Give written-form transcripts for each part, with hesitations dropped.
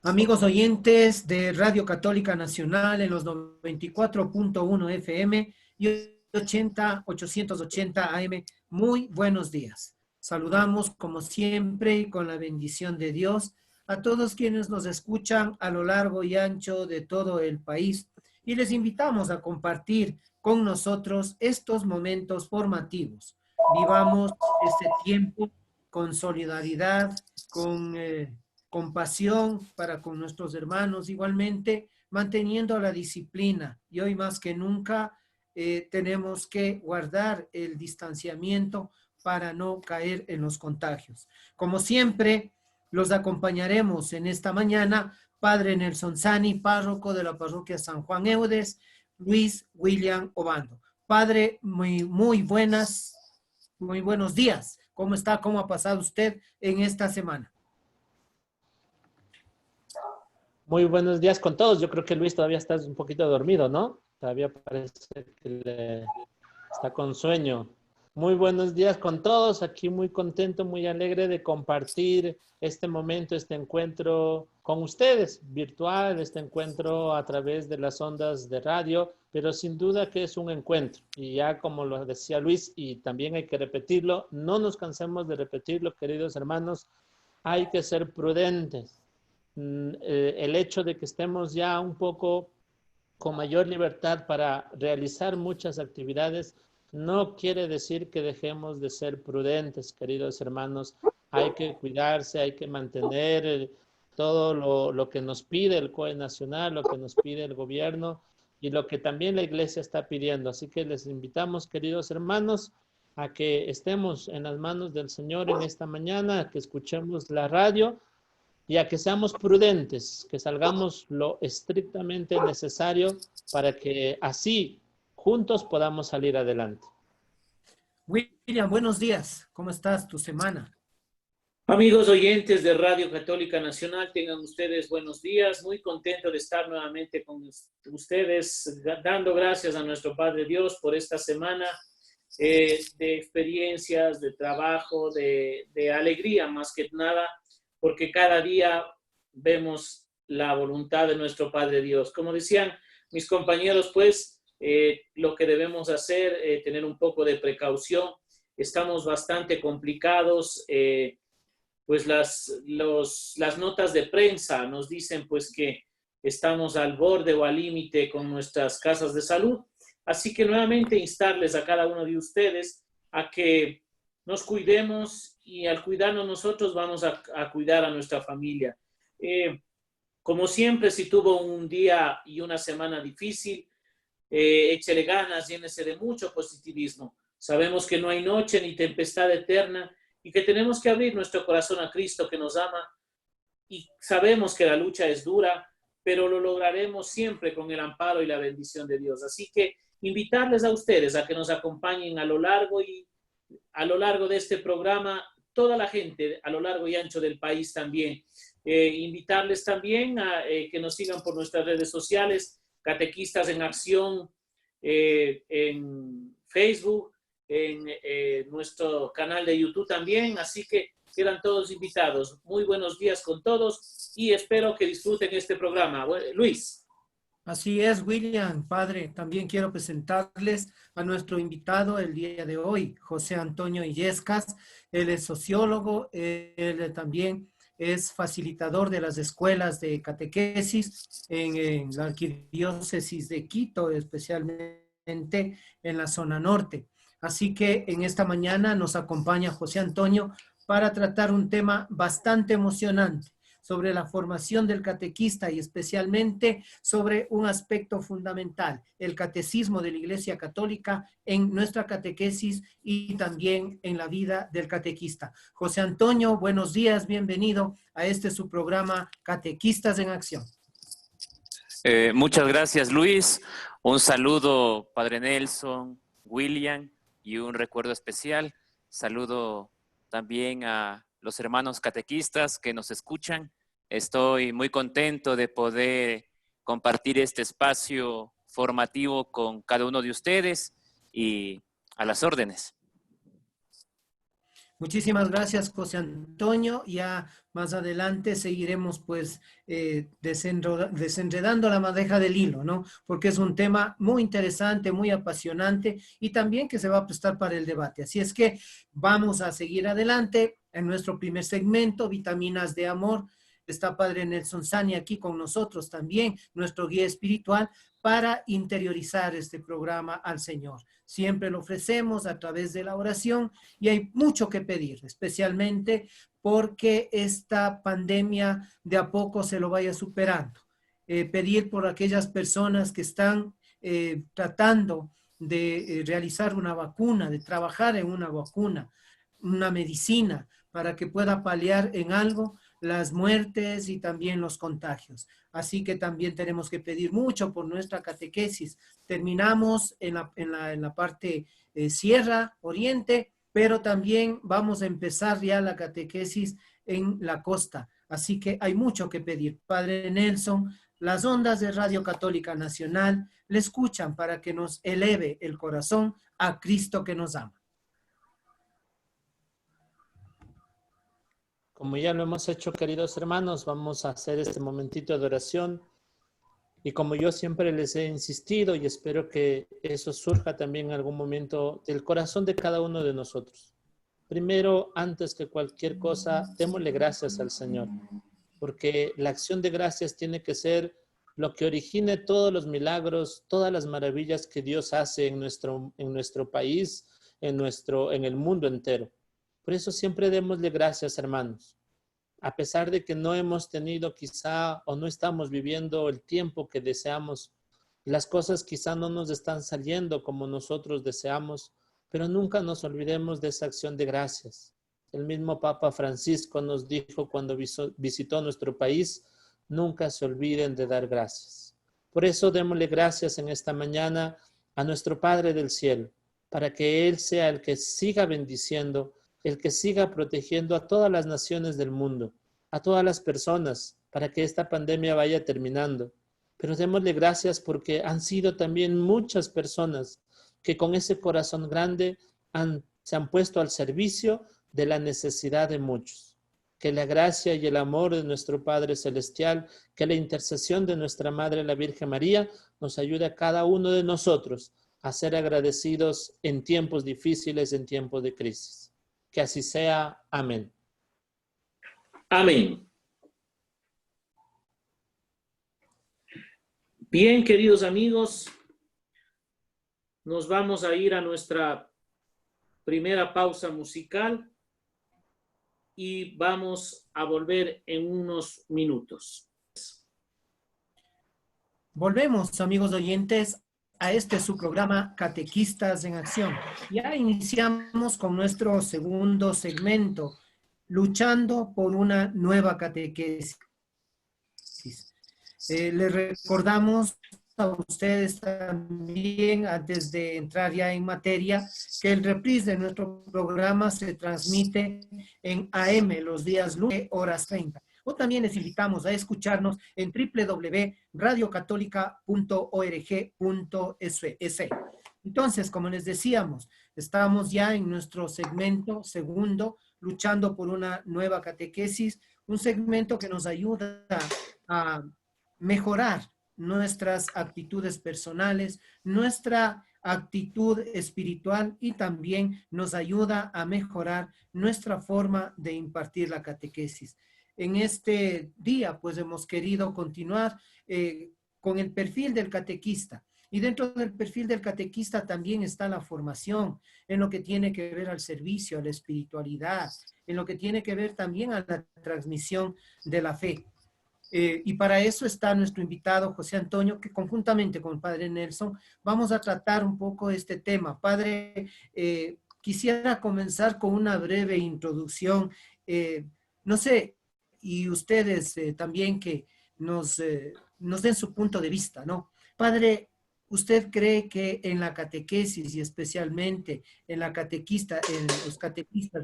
Amigos oyentes de Radio Católica Nacional en los 94.1 FM y 880 AM, muy buenos días. Saludamos como siempre y con la bendición de Dios a todos quienes nos escuchan a lo largo y ancho de todo el país y les invitamos a compartir con nosotros estos momentos formativos. Vivamos este tiempo con solidaridad, con compasión para con nuestros hermanos, igualmente manteniendo la disciplina. Y hoy más que nunca tenemos que guardar el distanciamiento para no caer en los contagios. Como siempre, los acompañaremos en esta mañana, Padre Nelson Sani, párroco de la parroquia San Juan Eudes, Luis William Obando. Padre, muy buenos días. ¿Cómo está? ¿Cómo ha pasado usted en esta semana? Muy buenos días con todos. Yo creo que Luis todavía está un poquito dormido, ¿no? Todavía parece que está con sueño. Muy buenos días con todos. Aquí muy contento, muy alegre de compartir este momento, este encuentro con ustedes, virtual, este encuentro a través de las ondas de radio, pero sin duda que es un encuentro. Y ya como lo decía Luis, y también hay que repetirlo, no nos cansemos de repetirlo, queridos hermanos, hay que ser prudentes. El hecho de que estemos ya un poco con mayor libertad para realizar muchas actividades no quiere decir que dejemos de ser prudentes, queridos hermanos. Hay que cuidarse, hay que mantener todo lo que nos pide el COE Nacional, lo que nos pide el gobierno y lo que también la Iglesia está pidiendo. Así que les invitamos, queridos hermanos, a que estemos en las manos del Señor en esta mañana, a que escuchemos la radio y a que seamos prudentes, que salgamos lo estrictamente necesario para que así juntos podamos salir adelante. William, buenos días. ¿Cómo estás tu semana? Amigos oyentes de Radio Católica Nacional, tengan ustedes buenos días. Muy contento de estar nuevamente con ustedes, dando gracias a nuestro Padre Dios por esta semana de experiencias, de trabajo, de alegría más que nada, porque cada día vemos la voluntad de nuestro Padre Dios. Como decían mis compañeros, pues lo que debemos hacer, tener un poco de precaución. Estamos bastante complicados. Pues las notas de prensa nos dicen pues que estamos al borde o al límite con nuestras casas de salud. Así que nuevamente instarles a cada uno de ustedes a que nos cuidemos y al cuidarnos nosotros vamos a cuidar a nuestra familia. Como siempre, si tuvo un día y una semana difícil, échele ganas, llénese de mucho positivismo. Sabemos que no hay noche ni tempestad eterna y que tenemos que abrir nuestro corazón a Cristo que nos ama y sabemos que la lucha es dura, pero lo lograremos siempre con el amparo y la bendición de Dios. Así que invitarles a ustedes a que nos acompañen a lo largo de este programa, toda la gente a lo largo y ancho del país también. Invitarles también a que nos sigan por nuestras redes sociales, Catequistas en Acción, en Facebook, en nuestro canal de YouTube también, así que quedan todos invitados. Muy buenos días con todos y espero que disfruten este programa. Luis. Así es, William, padre. También quiero presentarles a nuestro invitado el día de hoy, José Antonio Illescas. Él es sociólogo, él también es facilitador de las escuelas de catequesis en la arquidiócesis de Quito, especialmente en la zona norte. Así que en esta mañana nos acompaña José Antonio para tratar un tema bastante emocionante sobre la formación del catequista y especialmente sobre un aspecto fundamental, el catecismo de la Iglesia Católica en nuestra catequesis y también en la vida del catequista. José Antonio, buenos días, bienvenido a su programa Catequistas en Acción. Muchas gracias, Luis. Un saludo, Padre Nelson, William, y un recuerdo especial. Saludo también a los hermanos catequistas que nos escuchan. Estoy muy contento de poder compartir este espacio formativo con cada uno de ustedes y a las órdenes. Muchísimas gracias, José Antonio. Ya más adelante seguiremos pues desenredando la madeja del hilo, ¿no? Porque es un tema muy interesante, muy apasionante y también que se va a prestar para el debate. Así es que vamos a seguir adelante en nuestro primer segmento, Vitaminas de Amor. Está Padre Nelson Sani aquí con nosotros también, nuestro guía espiritual, para interiorizar este programa al Señor. Siempre lo ofrecemos a través de la oración y hay mucho que pedir, especialmente porque esta pandemia de a poco se lo vaya superando. Pedir por aquellas personas que están tratando de realizar una vacuna, de trabajar en una vacuna, una medicina, para que pueda paliar en algo las muertes y también los contagios. Así que también tenemos que pedir mucho por nuestra catequesis. Terminamos en la parte Sierra, Oriente, pero también vamos a empezar ya la catequesis en la costa. Así que hay mucho que pedir. Padre Nelson, las ondas de Radio Católica Nacional le escuchan para que nos eleve el corazón a Cristo que nos ama. Como ya lo hemos hecho, queridos hermanos, vamos a hacer este momentito de oración. Y como yo siempre les he insistido y espero que eso surja también en algún momento del corazón de cada uno de nosotros. Primero, antes que cualquier cosa, démosle gracias al Señor, porque la acción de gracias tiene que ser lo que origine todos los milagros, todas las maravillas que Dios hace en nuestro país, en el mundo entero. Por eso siempre démosle gracias, hermanos. A pesar de que no hemos tenido quizá o no estamos viviendo el tiempo que deseamos, las cosas quizá no nos están saliendo como nosotros deseamos, pero nunca nos olvidemos de esa acción de gracias. El mismo Papa Francisco nos dijo cuando visitó nuestro país, nunca se olviden de dar gracias. Por eso démosle gracias en esta mañana a nuestro Padre del Cielo, para que Él sea el que siga bendiciendo, el que siga protegiendo a todas las naciones del mundo, a todas las personas, para que esta pandemia vaya terminando. Pero démosle gracias porque han sido también muchas personas que con ese corazón grande se han puesto al servicio de la necesidad de muchos. Que la gracia y el amor de nuestro Padre Celestial, que la intercesión de nuestra Madre la Virgen María, nos ayude a cada uno de nosotros a ser agradecidos en tiempos difíciles, en tiempos de crisis. Que así sea. Amén. Amén. Bien, queridos amigos, nos vamos a ir a nuestra primera pausa musical y vamos a volver en unos minutos. Volvemos, amigos oyentes, a este su programa Catequistas en Acción. Ya iniciamos con nuestro segundo segmento, luchando por una nueva catequesis. Les recordamos a ustedes también, antes de entrar ya en materia, que el reprise de nuestro programa se transmite en AM los días lunes, horas 30. O también les invitamos a escucharnos en www.radiocatólica.org.es. Entonces, como les decíamos, estamos ya en nuestro segmento segundo, luchando por una nueva catequesis, un segmento que nos ayuda a mejorar nuestras actitudes personales, nuestra actitud espiritual y también nos ayuda a mejorar nuestra forma de impartir la catequesis. En este día, pues hemos querido continuar con el perfil del catequista. Y dentro del perfil del catequista también está la formación, en lo que tiene que ver al servicio, a la espiritualidad, en lo que tiene que ver también a la transmisión de la fe. Y para eso está nuestro invitado José Antonio, que conjuntamente con el Padre Nelson vamos a tratar un poco este tema. Padre, quisiera comenzar con una breve introducción. No sé, y ustedes también que nos den su punto de vista, ¿no? Padre, ¿usted cree que en la catequesis y especialmente en los catequistas,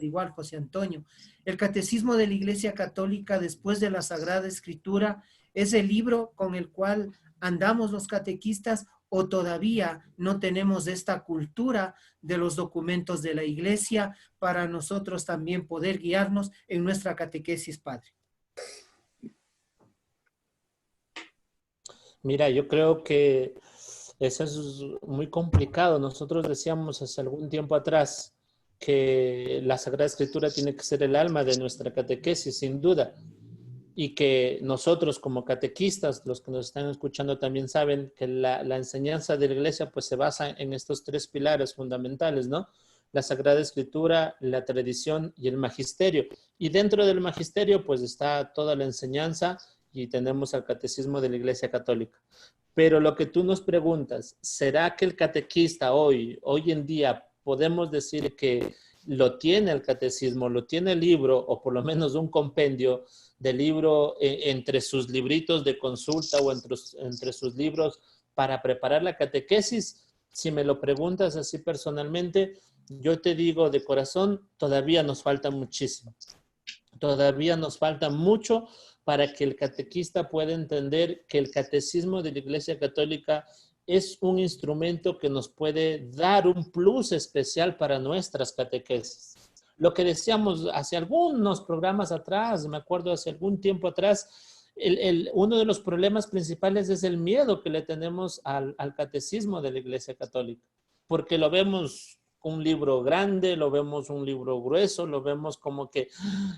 igual José Antonio, el catecismo de la Iglesia Católica después de la Sagrada Escritura es el libro con el cual andamos los catequistas o todavía no tenemos esta cultura de los documentos de la iglesia para nosotros también poder guiarnos en nuestra catequesis, Padre? Mira, yo creo que eso es muy complicado. Nosotros decíamos hace algún tiempo atrás que la Sagrada Escritura tiene que ser el alma de nuestra catequesis, sin duda. Y que nosotros como catequistas, los que nos están escuchando también saben que la enseñanza de la iglesia pues se basa en estos tres pilares fundamentales, ¿no? La Sagrada Escritura, la tradición y el magisterio. Y dentro del magisterio pues está toda la enseñanza y tenemos el catecismo de la Iglesia Católica. Pero lo que tú nos preguntas, ¿será que el catequista hoy en día podemos decir que lo tiene el catecismo, lo tiene el libro o por lo menos un compendio de libro entre sus libritos de consulta o entre sus libros para preparar la catequesis? Si me lo preguntas así personalmente, yo te digo de corazón, todavía nos falta muchísimo. Todavía nos falta mucho para que el catequista pueda entender que el catecismo de la Iglesia Católica es un instrumento que nos puede dar un plus especial para nuestras catequesis. Lo que decíamos hace algunos programas atrás, me acuerdo hace algún tiempo atrás, uno de los problemas principales es el miedo que le tenemos al catecismo de la Iglesia Católica, porque lo vemos un libro grande, lo vemos un libro grueso, lo vemos como que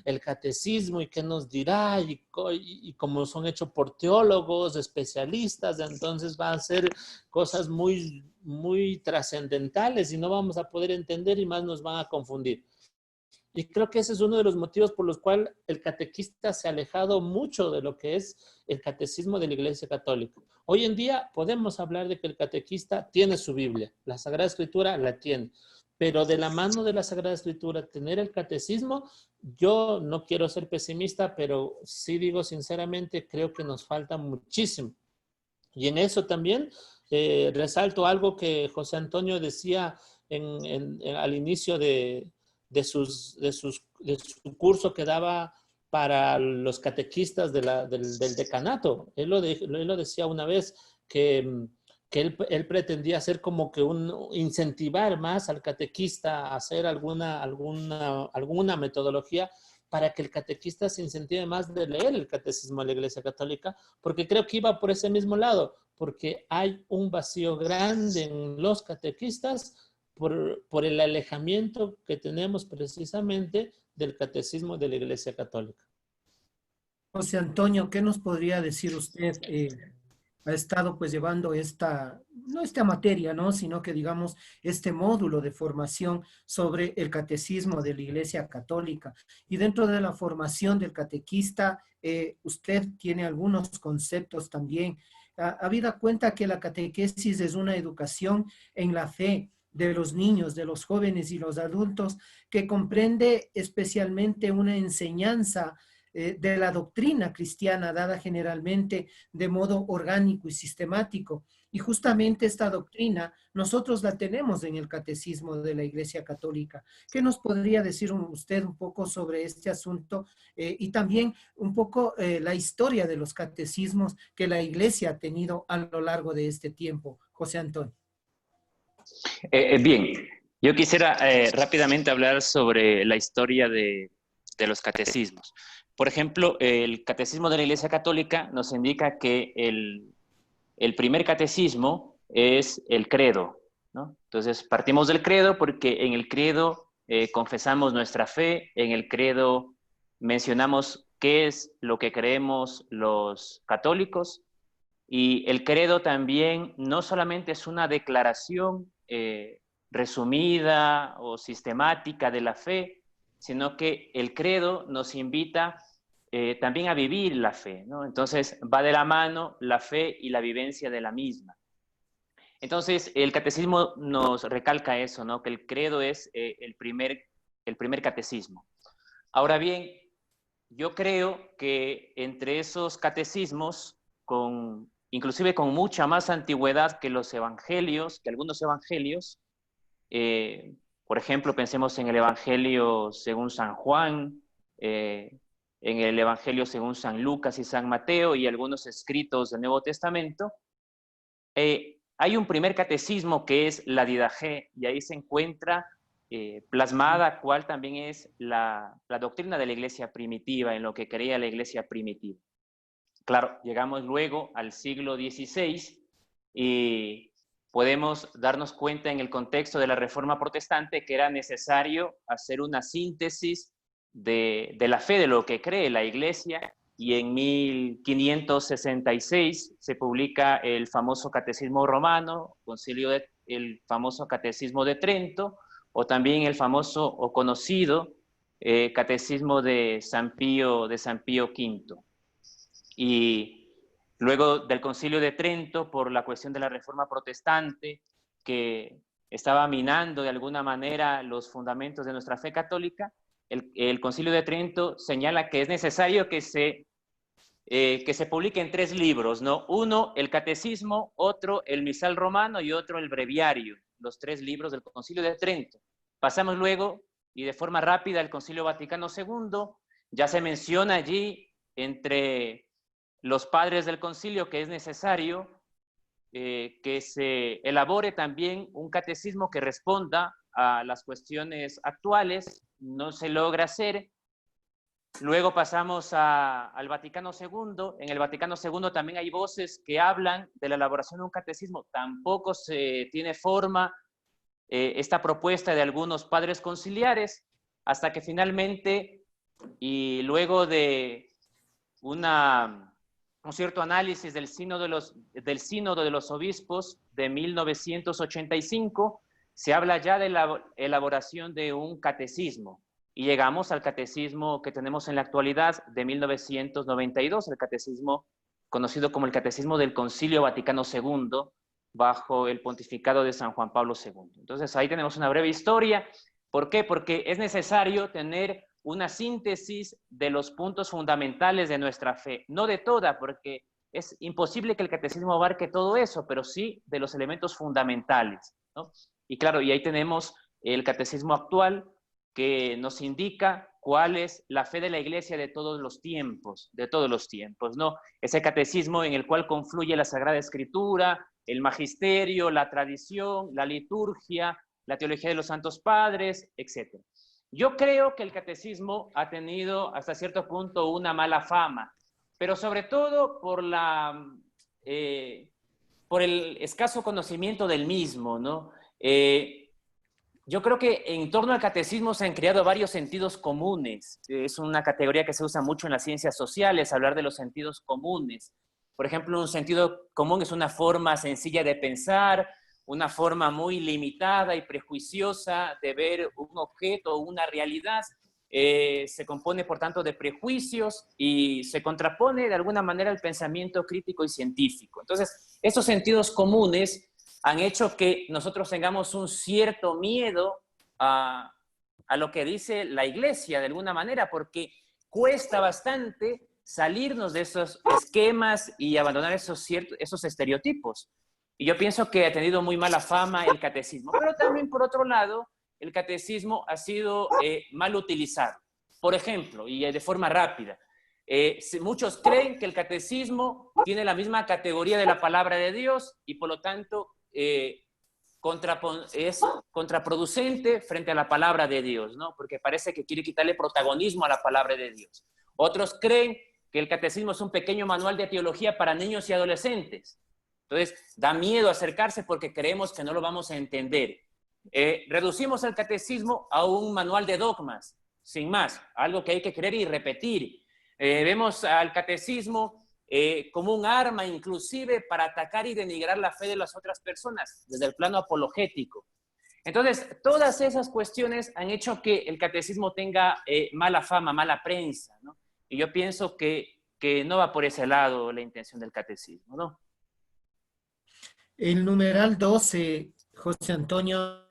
el catecismo y qué nos dirá y como son hechos por teólogos, especialistas, entonces va a ser cosas muy, muy trascendentales y no vamos a poder entender y más nos van a confundir. Y creo que ese es uno de los motivos por los cuales el catequista se ha alejado mucho de lo que es el catecismo de la Iglesia Católica. Hoy en día podemos hablar de que el catequista tiene su Biblia, la Sagrada Escritura la tiene, pero de la mano de la Sagrada Escritura tener el catecismo, yo no quiero ser pesimista, pero sí digo sinceramente, creo que nos falta muchísimo. Y en eso también resalto algo que José Antonio decía al inicio de su curso que daba para los catequistas del decanato. Él lo decía una vez que él pretendía hacer como que incentivar más al catequista a hacer alguna metodología para que el catequista se incentive más de leer el catecismo de la Iglesia Católica, porque creo que iba por ese mismo lado, porque hay un vacío grande en los catequistas por el alejamiento que tenemos precisamente del catecismo de la Iglesia Católica. José Antonio, ¿qué nos podría decir usted? Ha estado pues llevando no esta materia, ¿no? Sino que digamos este módulo de formación sobre el catecismo de la Iglesia Católica. Y dentro de la formación del catequista, usted tiene algunos conceptos también. Habida cuenta que la catequesis es una educación en la fe de los niños, de los jóvenes y los adultos, que comprende especialmente una enseñanza de la doctrina cristiana dada generalmente de modo orgánico y sistemático. Y justamente esta doctrina nosotros la tenemos en el catecismo de la Iglesia Católica. ¿Qué nos podría decir usted un poco sobre este asunto y también un poco la historia de los catecismos que la Iglesia ha tenido a lo largo de este tiempo, José Antonio? Bien, yo quisiera rápidamente hablar sobre la historia de los catecismos. Por ejemplo, el catecismo de la Iglesia Católica nos indica que el primer catecismo es el credo, ¿no? Entonces, partimos del credo porque en el credo confesamos nuestra fe, en el credo mencionamos qué es lo que creemos los católicos, y el credo también no solamente es una declaración resumida o sistemática de la fe, sino que el credo nos invita también a vivir la fe, ¿no? Entonces va de la mano la fe y la vivencia de la misma. Entonces el catecismo nos recalca eso, ¿no? Que el credo es el primer catecismo. Ahora bien, yo creo que entre esos catecismos, inclusive con mucha más antigüedad que los evangelios, que algunos evangelios, por ejemplo, pensemos en el Evangelio según San Juan, en el Evangelio según San Lucas y San Mateo y algunos escritos del Nuevo Testamento, hay un primer catecismo que es la Didache, y ahí se encuentra plasmada cuál también es la doctrina de la iglesia primitiva, en lo que creía la iglesia primitiva. Claro, llegamos luego al siglo XVI y podemos darnos cuenta en el contexto de la Reforma Protestante que era necesario hacer una síntesis de la fe, de lo que cree la iglesia, y en 1566 se publica el famoso Catecismo Romano, el famoso Catecismo de Trento, o también el famoso o conocido Catecismo de San Pío V. Y luego del Concilio de Trento, por la cuestión de la Reforma Protestante, que estaba minando de alguna manera los fundamentos de nuestra fe católica, el Concilio de Trento señala que es necesario que se publiquen 3 libros, ¿no? Uno, el Catecismo, otro, el Misal Romano, y otro, el Breviario, los 3 libros del Concilio de Trento. Pasamos luego, y de forma rápida, al Concilio Vaticano II. Ya se menciona allí, entre los padres del concilio, que es necesario que se elabore también un catecismo que responda a las cuestiones actuales. No se logra hacer. Luego pasamos al Vaticano II. En el Vaticano II también hay voces que hablan de la elaboración de un catecismo. Tampoco se tiene forma esta propuesta de algunos padres conciliares, hasta que finalmente, y luego de un cierto análisis del sínodo de los obispos de 1985, se habla ya de la elaboración de un catecismo, y llegamos al catecismo que tenemos en la actualidad de 1992, el catecismo conocido como el Catecismo del Concilio Vaticano II, bajo el pontificado de San Juan Pablo II. Entonces ahí tenemos una breve historia. ¿Por qué? Porque es necesario tener una síntesis de los puntos fundamentales de nuestra fe, no de toda, porque es imposible que el catecismo abarque todo eso, pero sí de los elementos fundamentales, ¿no? Y claro, y ahí tenemos el catecismo actual, que nos indica cuál es la fe de la iglesia de todos los tiempos, ¿no? Ese catecismo en el cual confluye la Sagrada Escritura, el magisterio, la tradición, la liturgia, la teología de los santos padres, etc. Yo creo que el catecismo ha tenido hasta cierto punto una mala fama, pero sobre todo por el escaso conocimiento del mismo, ¿no? Yo creo que en torno al catecismo se han creado varios sentidos comunes. Es una categoría que se usa mucho en las ciencias sociales, hablar de los sentidos comunes. Por ejemplo, un sentido común es una forma sencilla de pensar, una forma muy limitada y prejuiciosa de ver un objeto o una realidad. Se compone, por tanto, de prejuicios y se contrapone de alguna manera al pensamiento crítico y científico. Entonces, estos sentidos comunes han hecho que nosotros tengamos un cierto miedo a lo que dice la iglesia, de alguna manera, porque cuesta bastante salirnos de esos esquemas y abandonar esos estereotipos. Y yo pienso que ha tenido muy mala fama el catecismo, pero también, por otro lado, el catecismo ha sido mal utilizado. Por ejemplo, y de forma rápida, muchos creen que el catecismo tiene la misma categoría de la palabra de Dios y, por lo tanto, es contraproducente frente a la palabra de Dios, ¿no? Porque parece que quiere quitarle protagonismo a la palabra de Dios. Otros creen que el catecismo es un pequeño manual de teología para niños y adolescentes. Entonces, da miedo acercarse porque creemos que no lo vamos a entender. Reducimos el catecismo a un manual de dogmas, sin más, algo que hay que creer y repetir. Vemos al catecismo como un arma inclusive para atacar y denigrar la fe de las otras personas, desde el plano apologético. Entonces, todas esas cuestiones han hecho que el catecismo tenga mala fama, mala prensa, ¿no? Y yo pienso que no va por ese lado la intención del catecismo, ¿no? El numeral 12, José Antonio,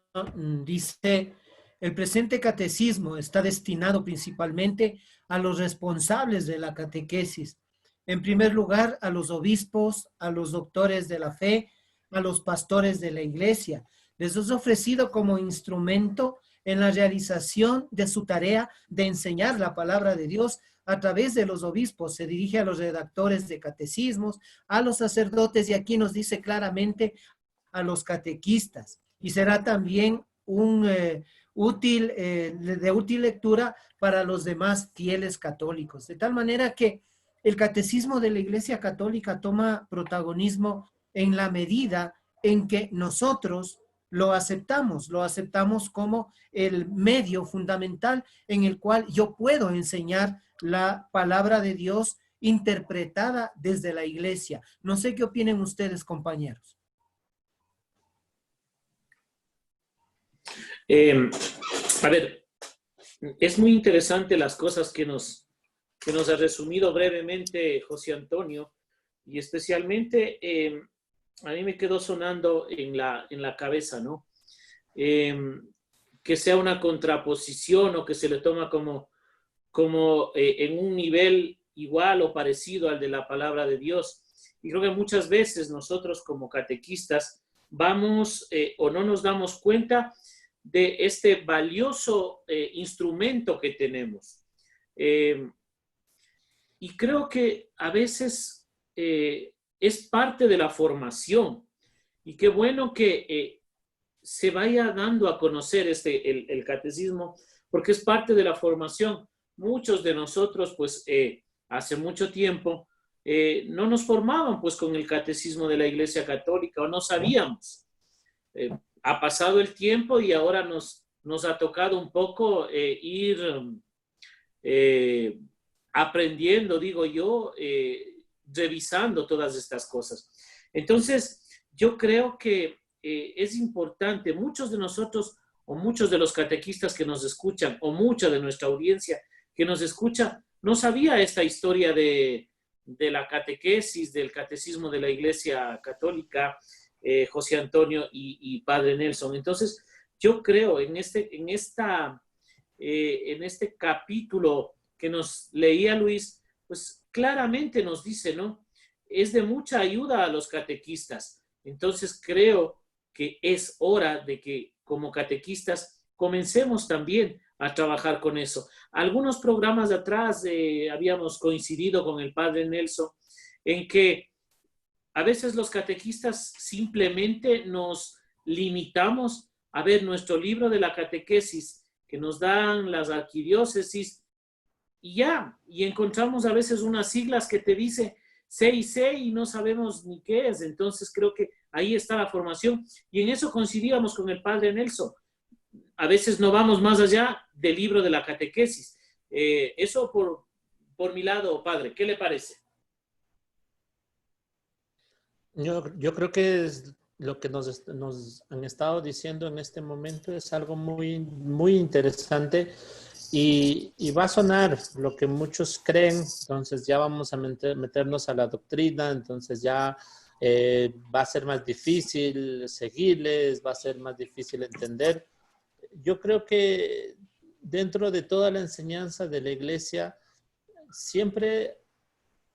dice: el presente catecismo está destinado principalmente a los responsables de la catequesis. En primer lugar, a los obispos, a los doctores de la fe, a los pastores de la iglesia. Les es ofrecido como instrumento en la realización de su tarea de enseñar la palabra de Dios a través de los obispos. Se dirige a los redactores de catecismos, a los sacerdotes, y aquí nos dice claramente a los catequistas y será también de útil lectura para los demás fieles católicos. De tal manera que el catecismo de la Iglesia Católica toma protagonismo en la medida en que nosotros lo aceptamos como el medio fundamental en el cual yo puedo enseñar la palabra de Dios interpretada desde la Iglesia. No sé qué opinen ustedes, compañeros. A ver, es muy interesante las cosas que nos ha resumido brevemente José Antonio, y especialmente a mí me quedó sonando en la cabeza, ¿no? Que sea una contraposición o que se le toma como en un nivel igual o parecido al de la palabra de Dios. Y creo que muchas veces nosotros como catequistas vamos o no nos damos cuenta de este valioso instrumento que tenemos. Y creo que a veces es parte de la formación. Y qué bueno que se vaya dando a conocer el catecismo, porque es parte de la formación. Muchos de nosotros, pues, hace mucho tiempo, no nos formaban, pues, con el catecismo de la Iglesia Católica, o no sabíamos. Ha pasado el tiempo y ahora nos ha tocado un poco ir aprendiendo, digo yo, revisando todas estas cosas. Entonces, yo creo que es importante, muchos de nosotros o muchos de los catequistas que nos escuchan o mucha de nuestra audiencia que nos escucha no sabía esta historia de la catequesis, del catecismo de la Iglesia Católica, José Antonio y Padre Nelson. Entonces, yo creo en este capítulo que nos leía Luis, pues claramente nos dice, ¿no? Es de mucha ayuda a los catequistas. Entonces, creo que es hora de que como catequistas comencemos también a trabajar con eso. Algunos programas de atrás habíamos coincidido con el Padre Nelson en que a veces los catequistas simplemente nos limitamos a ver nuestro libro de la catequesis que nos dan las arquidiócesis y ya, y encontramos a veces unas siglas que te dice C y no sabemos ni qué es. Entonces creo que ahí está la formación y en eso coincidíamos con el Padre Nelson. A veces no vamos más allá del libro de la catequesis. Eso por mi lado, Padre, ¿qué le parece? Yo creo que es lo que nos han estado diciendo en este momento es algo muy, muy interesante y va a sonar lo que muchos creen, entonces ya vamos a meternos a la doctrina, entonces ya va a ser más difícil seguirles, va a ser más difícil entender. Yo creo que dentro de toda la enseñanza de la Iglesia, siempre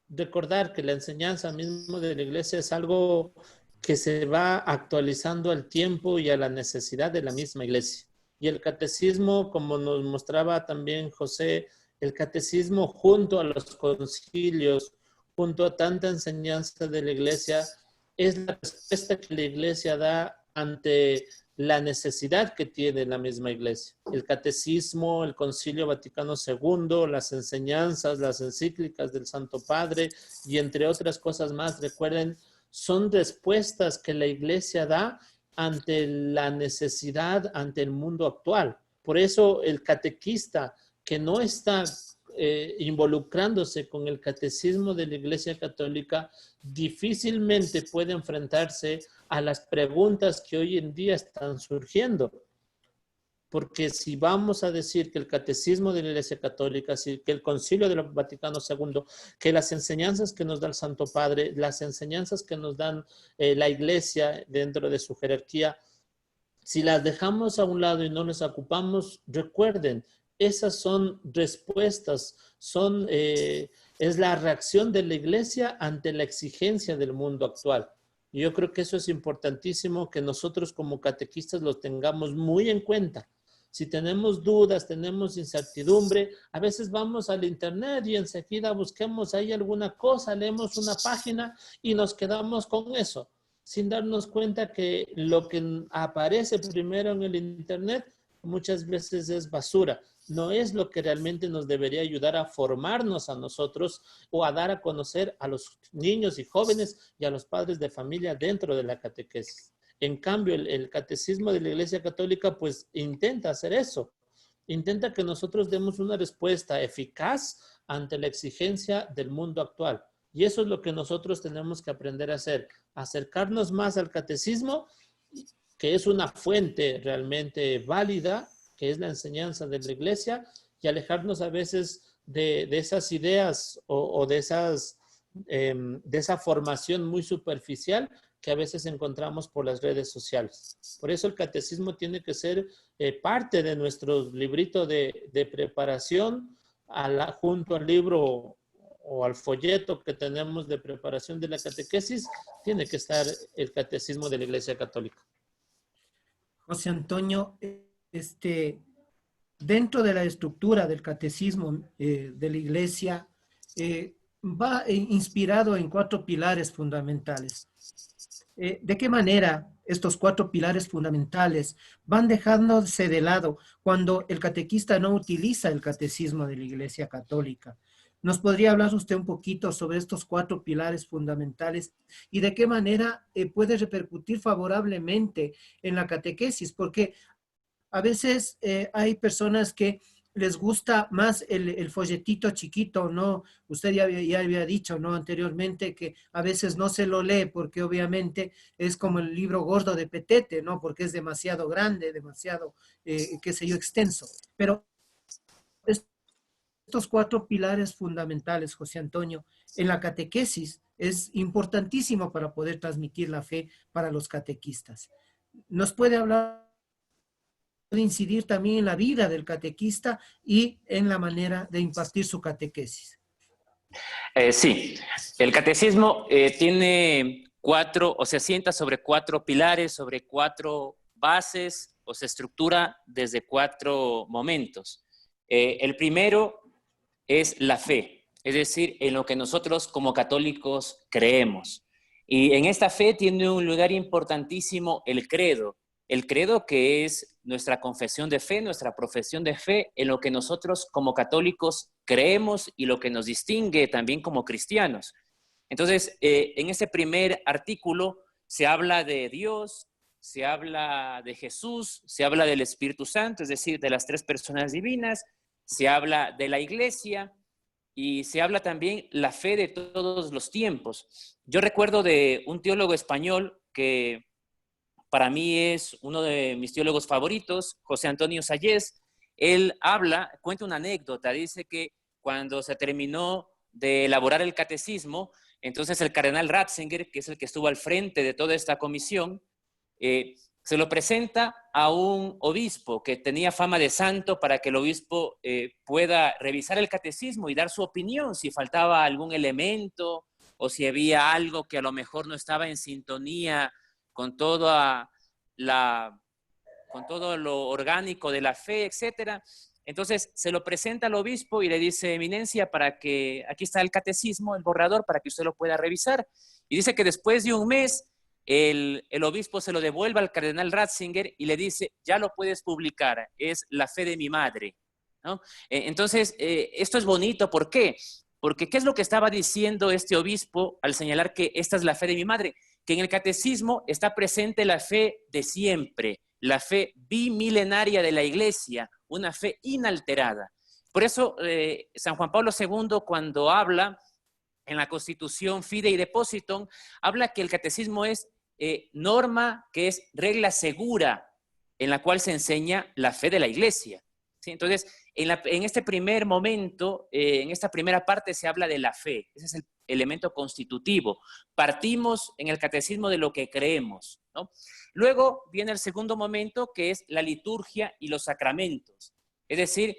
recordar que la enseñanza mismo de la Iglesia es algo que se va actualizando al tiempo y a la necesidad de la misma Iglesia. Y el catecismo, como nos mostraba también José, el catecismo junto a los concilios, junto a tanta enseñanza de la Iglesia, es la respuesta que la Iglesia da ante la necesidad que tiene la misma Iglesia. El catecismo, el Concilio Vaticano II, las enseñanzas, las encíclicas del Santo Padre y entre otras cosas más, recuerden, son respuestas que la Iglesia da ante la necesidad, ante el mundo actual. Por eso el catequista que no está involucrándose con el catecismo de la Iglesia Católica difícilmente puede enfrentarse a las preguntas que hoy en día están surgiendo. Porque si vamos a decir que el catecismo de la Iglesia Católica, que el Concilio del Vaticano II, que las enseñanzas que nos da el Santo Padre, las enseñanzas que nos dan la Iglesia dentro de su jerarquía, si las dejamos a un lado y no las ocupamos, recuerden, esas son respuestas, es la reacción de la Iglesia ante la exigencia del mundo actual. Y yo creo que eso es importantísimo que nosotros como catequistas lo tengamos muy en cuenta. Si tenemos dudas, tenemos incertidumbre, a veces vamos al internet y enseguida busquemos ahí alguna cosa, leemos una página y nos quedamos con eso. sin darnos cuenta que lo que aparece primero en el Internet muchas veces es basura. No es lo que realmente nos debería ayudar a formarnos a nosotros o a dar a conocer a los niños y jóvenes y a los padres de familia dentro de la catequesis. En cambio, el catecismo de la Iglesia Católica pues intenta hacer eso. Intenta que nosotros demos una respuesta eficaz ante la exigencia del mundo actual. Y eso es lo que nosotros tenemos que aprender a hacer, acercarnos más al catecismo, que es una fuente realmente válida, que es la enseñanza de la Iglesia, y alejarnos a veces de esas ideas o de esa formación muy superficial que a veces encontramos por las redes sociales. Por eso el catecismo tiene que ser parte de nuestro librito de preparación junto al libro o al folleto que tenemos de preparación de la catequesis, tiene que estar el catecismo de la Iglesia Católica. José Antonio, dentro de la estructura del catecismo de la Iglesia, va inspirado en 4 pilares fundamentales. ¿De qué manera estos 4 pilares fundamentales van dejándose de lado cuando el catequista no utiliza el catecismo de la Iglesia Católica? ¿Nos podría hablar usted un poquito sobre estos 4 pilares fundamentales y de qué manera puede repercutir favorablemente en la catequesis? Porque a veces hay personas que les gusta más el folletito chiquito, ¿no? Usted ya había dicho, ¿no? Anteriormente que a veces no se lo lee porque obviamente es como el libro gordo de Petete, ¿no? Porque es demasiado grande, demasiado, qué sé yo, extenso. Pero estos 4 pilares fundamentales, José Antonio, en la catequesis es importantísimo para poder transmitir la fe para los catequistas. ¿Nos puede hablar de incidir también en la vida del catequista y en la manera de impartir su catequesis? Sí, el catecismo tiene 4, o se asienta sobre 4 pilares, sobre 4 bases, o se estructura desde 4 momentos. El primero es la fe, es decir, en lo que nosotros como católicos creemos. Y en esta fe tiene un lugar importantísimo el credo que es nuestra confesión de fe, nuestra profesión de fe, en lo que nosotros como católicos creemos y lo que nos distingue también como cristianos. Entonces, en ese primer artículo se habla de Dios, se habla de Jesús, se habla del Espíritu Santo, es decir, de las 3 personas divinas, se habla de la Iglesia y se habla también la fe de todos los tiempos. Yo recuerdo de un teólogo español que para mí es uno de mis teólogos favoritos, José Antonio Sayés. Él cuenta una anécdota, dice que cuando se terminó de elaborar el catecismo, entonces el cardenal Ratzinger, que es el que estuvo al frente de toda esta comisión, se lo presenta a un obispo que tenía fama de santo para que el obispo pueda revisar el catecismo y dar su opinión, si faltaba algún elemento o si había algo que a lo mejor no estaba en sintonía con todo lo orgánico de la fe, etcétera. Entonces se lo presenta al obispo y le dice: Eminencia, aquí está el catecismo, el borrador, para que usted lo pueda revisar. Y dice que después de un mes, el obispo se lo devuelve al cardenal Ratzinger y le dice: ya lo puedes publicar, es la fe de mi madre, ¿no? Entonces, esto es bonito. ¿Por qué? Porque ¿qué es lo que estaba diciendo este obispo al señalar que esta es la fe de mi madre? Que en el catecismo está presente la fe de siempre, la fe bimilenaria de la Iglesia, una fe inalterada. Por eso San Juan Pablo II, cuando habla en la Constitución Fidei Depositum, habla que el catecismo es norma, que es regla segura en la cual se enseña la fe de la Iglesia, ¿sí? Entonces, en este primer momento, en esta primera parte se habla de la fe. Ese es el elemento constitutivo. Partimos en el catecismo de lo que creemos, ¿no? Luego viene el segundo momento, que es la liturgia y los sacramentos. Es decir,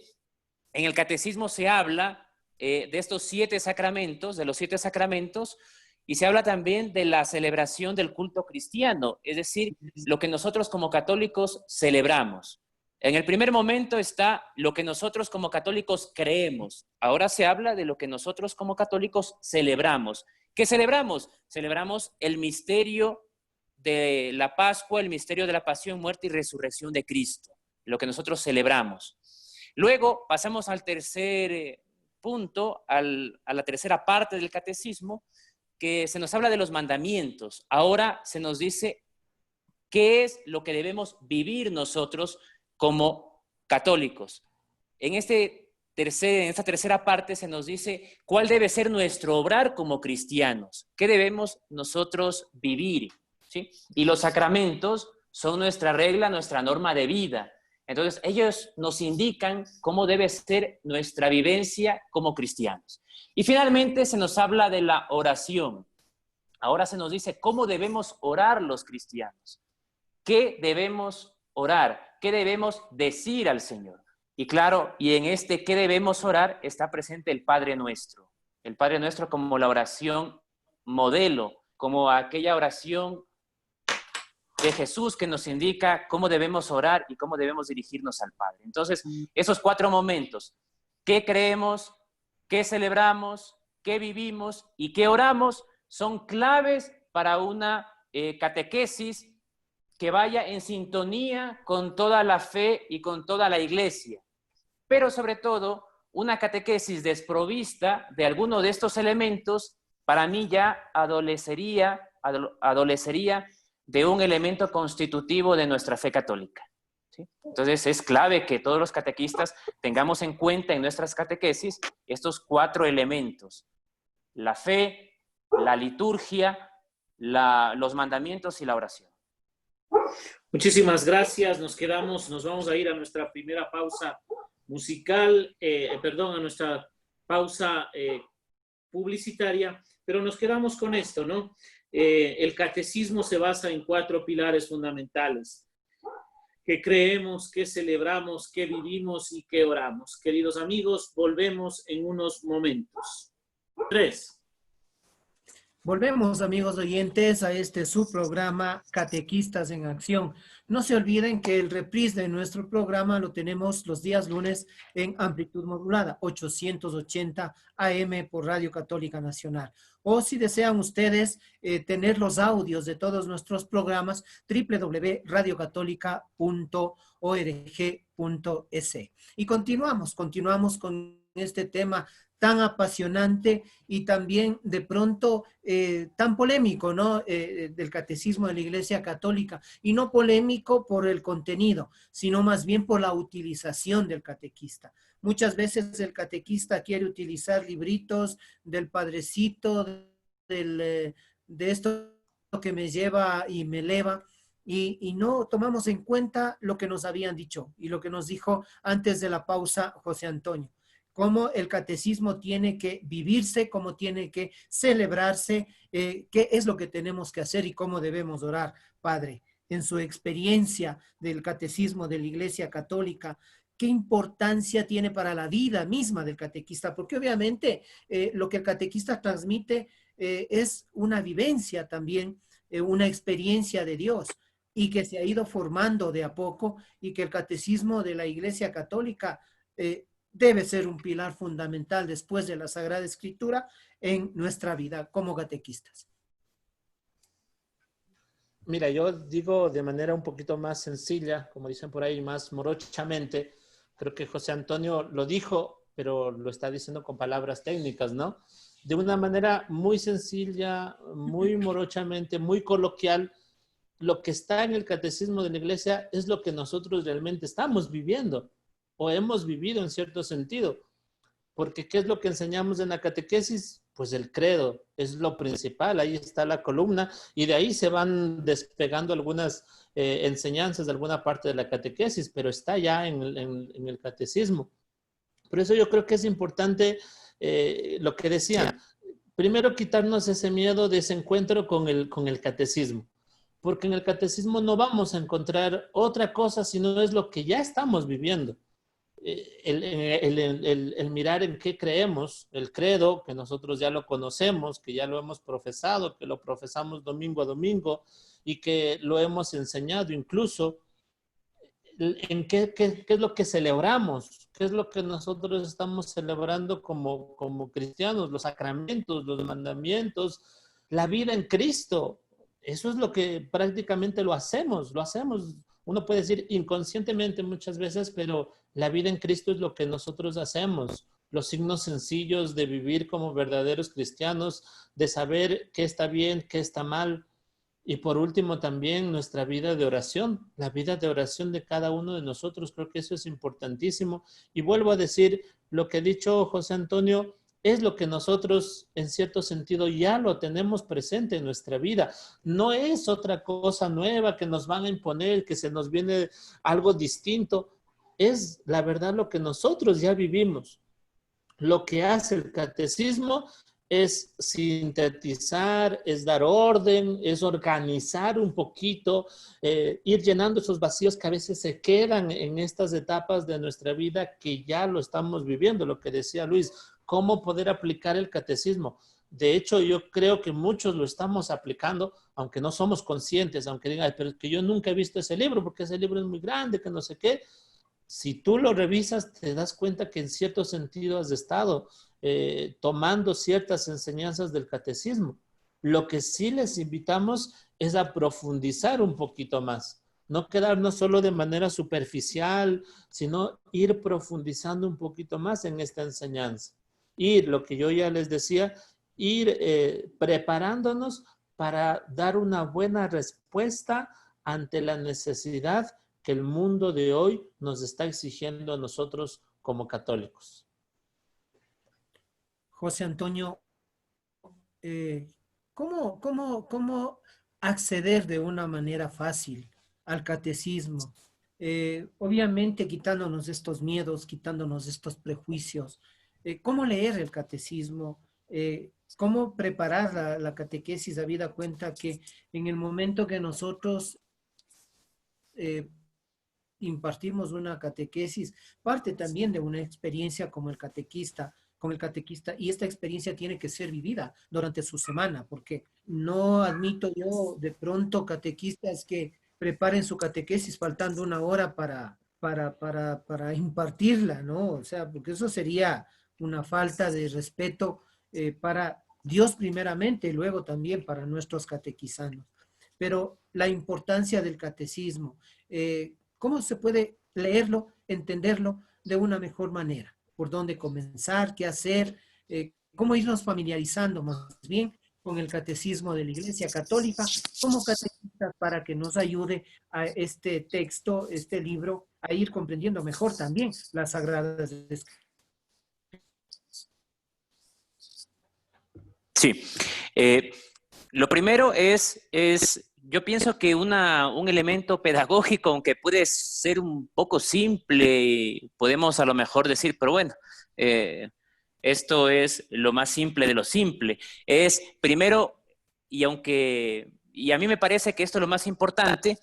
en el catecismo se habla de estos 7 sacramentos, de los 7 sacramentos, y se habla también de la celebración del culto cristiano, es decir, lo que nosotros como católicos celebramos. En el primer momento está lo que nosotros como católicos creemos. Ahora se habla de lo que nosotros como católicos celebramos. ¿Qué celebramos? Celebramos el misterio de la Pascua, el misterio de la pasión, muerte y resurrección de Cristo, lo que nosotros celebramos. Luego pasamos al tercer punto, a la tercera parte del catecismo, que se nos habla de los mandamientos. Ahora se nos dice qué es lo que debemos vivir nosotros como católicos. En esta tercera parte se nos dice cuál debe ser nuestro obrar como cristianos, qué debemos nosotros vivir, ¿sí? Y los sacramentos son nuestra regla, nuestra norma de vida. Entonces, ellos nos indican cómo debe ser nuestra vivencia como cristianos. Y finalmente se nos habla de la oración. Ahora se nos dice cómo debemos orar los cristianos. ¿Qué debemos orar? ¿Qué debemos decir al Señor? Y claro, y en este ¿qué debemos orar? Está presente el Padre Nuestro. El Padre Nuestro como la oración modelo, como aquella oración de Jesús que nos indica cómo debemos orar y cómo debemos dirigirnos al Padre. Entonces, esos 4 momentos, ¿qué creemos? ¿Qué celebramos? ¿Qué vivimos? ¿Y qué oramos? Son claves para una catequesis que vaya en sintonía con toda la fe y con toda la iglesia. Pero sobre todo, una catequesis desprovista de alguno de estos elementos, para mí ya adolecería de un elemento constitutivo de nuestra fe católica, ¿sí? Entonces es clave que todos los catequistas tengamos en cuenta en nuestras catequesis estos 4 elementos: la fe, la liturgia, los mandamientos y la oración. Muchísimas gracias. Nos vamos a ir a nuestra primera pausa musical, a nuestra pausa publicitaria, pero nos quedamos con esto, ¿no? El catecismo se basa en 4 pilares fundamentales: que creemos, que celebramos, que vivimos y que oramos. Queridos amigos, volvemos en unos momentos. 3. Volvemos, amigos oyentes, a este su programa Catequistas en Acción. No se olviden que el reprise de nuestro programa lo tenemos los días lunes en amplitud modulada, 880 AM por Radio Católica Nacional. O si desean ustedes tener los audios de todos nuestros programas, www.radiocatólica.org.es. Y continuamos con este tema tan apasionante y también de pronto tan polémico, ¿no? Del catecismo de la Iglesia Católica, y no polémico por el contenido, sino más bien por la utilización del catequista. Muchas veces el catequista quiere utilizar libritos del padrecito, de esto que me lleva y me eleva, y no tomamos en cuenta lo que nos habían dicho y lo que nos dijo antes de la pausa José Antonio. Cómo el catecismo tiene que vivirse, cómo tiene que celebrarse, qué es lo que tenemos que hacer y cómo debemos orar. Padre, en su experiencia del catecismo de la Iglesia Católica, ¿qué importancia tiene para la vida misma del catequista? Porque obviamente lo que el catequista transmite es una vivencia también, una experiencia de Dios, y que se ha ido formando de a poco, y que el catecismo de la Iglesia Católica debe ser un pilar fundamental después de la Sagrada Escritura en nuestra vida como catequistas. Mira, yo digo de manera un poquito más sencilla, como dicen por ahí, más morochamente. Creo que José Antonio lo dijo, pero lo está diciendo con palabras técnicas, ¿no? De una manera muy sencilla, muy morochamente, muy coloquial. Lo que está en el catecismo de la Iglesia es lo que nosotros realmente estamos viviendo o hemos vivido en cierto sentido. Porque ¿qué es lo que enseñamos en la catequesis? Pues el credo es lo principal, ahí está la columna, y de ahí se van despegando algunas enseñanzas de alguna parte de la catequesis, pero está ya en el catecismo. Por eso yo creo que es importante lo que decían. Primero, quitarnos ese miedo de ese encuentro con el catecismo, porque en el catecismo no vamos a encontrar otra cosa sino es lo que ya estamos viviendo. El mirar en qué creemos, el credo, que nosotros ya lo conocemos, que ya lo hemos profesado, que lo profesamos domingo a domingo y que lo hemos enseñado incluso, en qué es lo que celebramos, qué es lo que nosotros estamos celebrando como cristianos, los sacramentos, los mandamientos, la vida en Cristo. eso es lo que prácticamente lo hacemos. Uno puede decir inconscientemente muchas veces, pero la vida en Cristo es lo que nosotros hacemos. Los signos sencillos de vivir como verdaderos cristianos, de saber qué está bien, qué está mal. Y por último también nuestra vida de oración, la vida de oración de cada uno de nosotros. Creo que eso es importantísimo. Y vuelvo a decir, lo que ha dicho José Antonio es lo que nosotros en cierto sentido ya lo tenemos presente en nuestra vida. No es otra cosa nueva que nos van a imponer, que se nos viene algo distinto. Es la verdad lo que nosotros ya vivimos. Lo que hace el catecismo es sintetizar, es dar orden, es organizar un poquito, ir llenando esos vacíos que a veces se quedan en estas etapas de nuestra vida que ya lo estamos viviendo, lo que decía Luis, cómo poder aplicar el catecismo. De hecho, yo creo que muchos lo estamos aplicando, aunque no somos conscientes, aunque digan, pero es que yo nunca he visto ese libro, porque ese libro es muy grande, que no sé qué. Si tú lo revisas, te das cuenta que en cierto sentido has estado tomando ciertas enseñanzas del catecismo. Lo que sí les invitamos es a profundizar un poquito más. No quedarnos solo de manera superficial, sino ir profundizando un poquito más en esta enseñanza. Ir, lo que yo ya les decía, ir preparándonos para dar una buena respuesta ante la necesidad que el mundo de hoy nos está exigiendo a nosotros como católicos. José Antonio, ¿cómo acceder de una manera fácil al catecismo? Obviamente quitándonos estos miedos, quitándonos estos prejuicios. ¿Cómo leer el catecismo? ¿Cómo preparar la catequesis, habida cuenta que en el momento que nosotros impartimos una catequesis, parte también de una experiencia como con el catequista, y esta experiencia tiene que ser vivida durante su semana, porque no admito yo de pronto catequistas que preparen su catequesis faltando una hora para impartirla, ¿no? O sea, porque eso sería una falta de respeto para Dios primeramente y luego también para nuestros catequizanos. Pero la importancia del catecismo, ¿cómo se puede leerlo, entenderlo de una mejor manera? ¿Por dónde comenzar? ¿Qué hacer? ¿Cómo irnos familiarizando más bien con el catecismo de la Iglesia Católica como catequistas para que nos ayude a este texto, este libro, a ir comprendiendo mejor también las Sagradas Escrituras? Sí. Lo primero yo pienso que un elemento pedagógico, aunque puede ser un poco simple, podemos a lo mejor decir, pero bueno, esto es lo más simple de lo simple. Es primero, y a mí me parece que esto es lo más importante,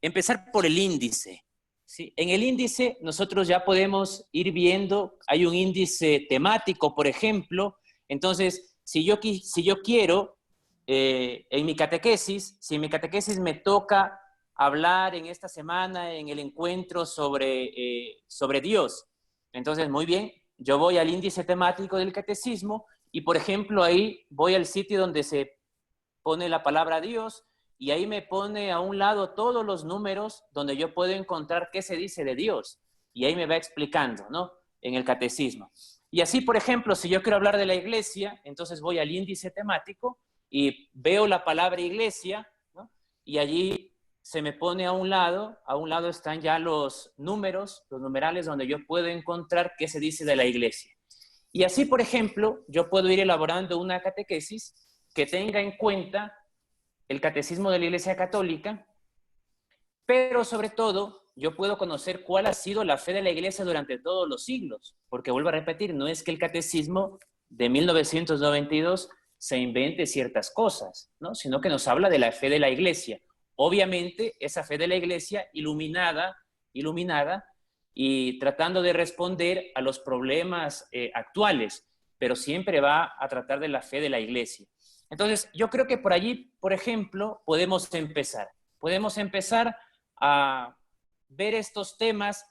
empezar por el índice. ¿Sí? En el índice nosotros ya podemos ir viendo, hay un índice temático, por ejemplo. Entonces, si yo quiero, en mi catequesis, si en mi catequesis me toca hablar en esta semana en el encuentro sobre Dios, entonces, muy bien, yo voy al índice temático del catecismo y, por ejemplo, ahí voy al sitio donde se pone la palabra Dios y ahí me pone a un lado todos los números donde yo puedo encontrar qué se dice de Dios. Y ahí me va explicando, ¿no? En el catecismo. Y así, por ejemplo, si yo quiero hablar de la iglesia, entonces voy al índice temático y veo la palabra iglesia, ¿no? Y allí se me pone a un lado están ya los números, los numerales donde yo puedo encontrar qué se dice de la iglesia. Y así, por ejemplo, yo puedo ir elaborando una catequesis que tenga en cuenta el catecismo de la Iglesia Católica, pero sobre todo yo puedo conocer cuál ha sido la fe de la Iglesia durante todos los siglos, porque vuelvo a repetir, no es que el catecismo de 1992 se invente ciertas cosas, ¿no? Sino que nos habla de la fe de la Iglesia. Obviamente, esa fe de la Iglesia iluminada y tratando de responder a los problemas actuales, pero siempre va a tratar de la fe de la Iglesia. Entonces, yo creo que por allí, por ejemplo, podemos empezar. Podemos empezar a ver estos temas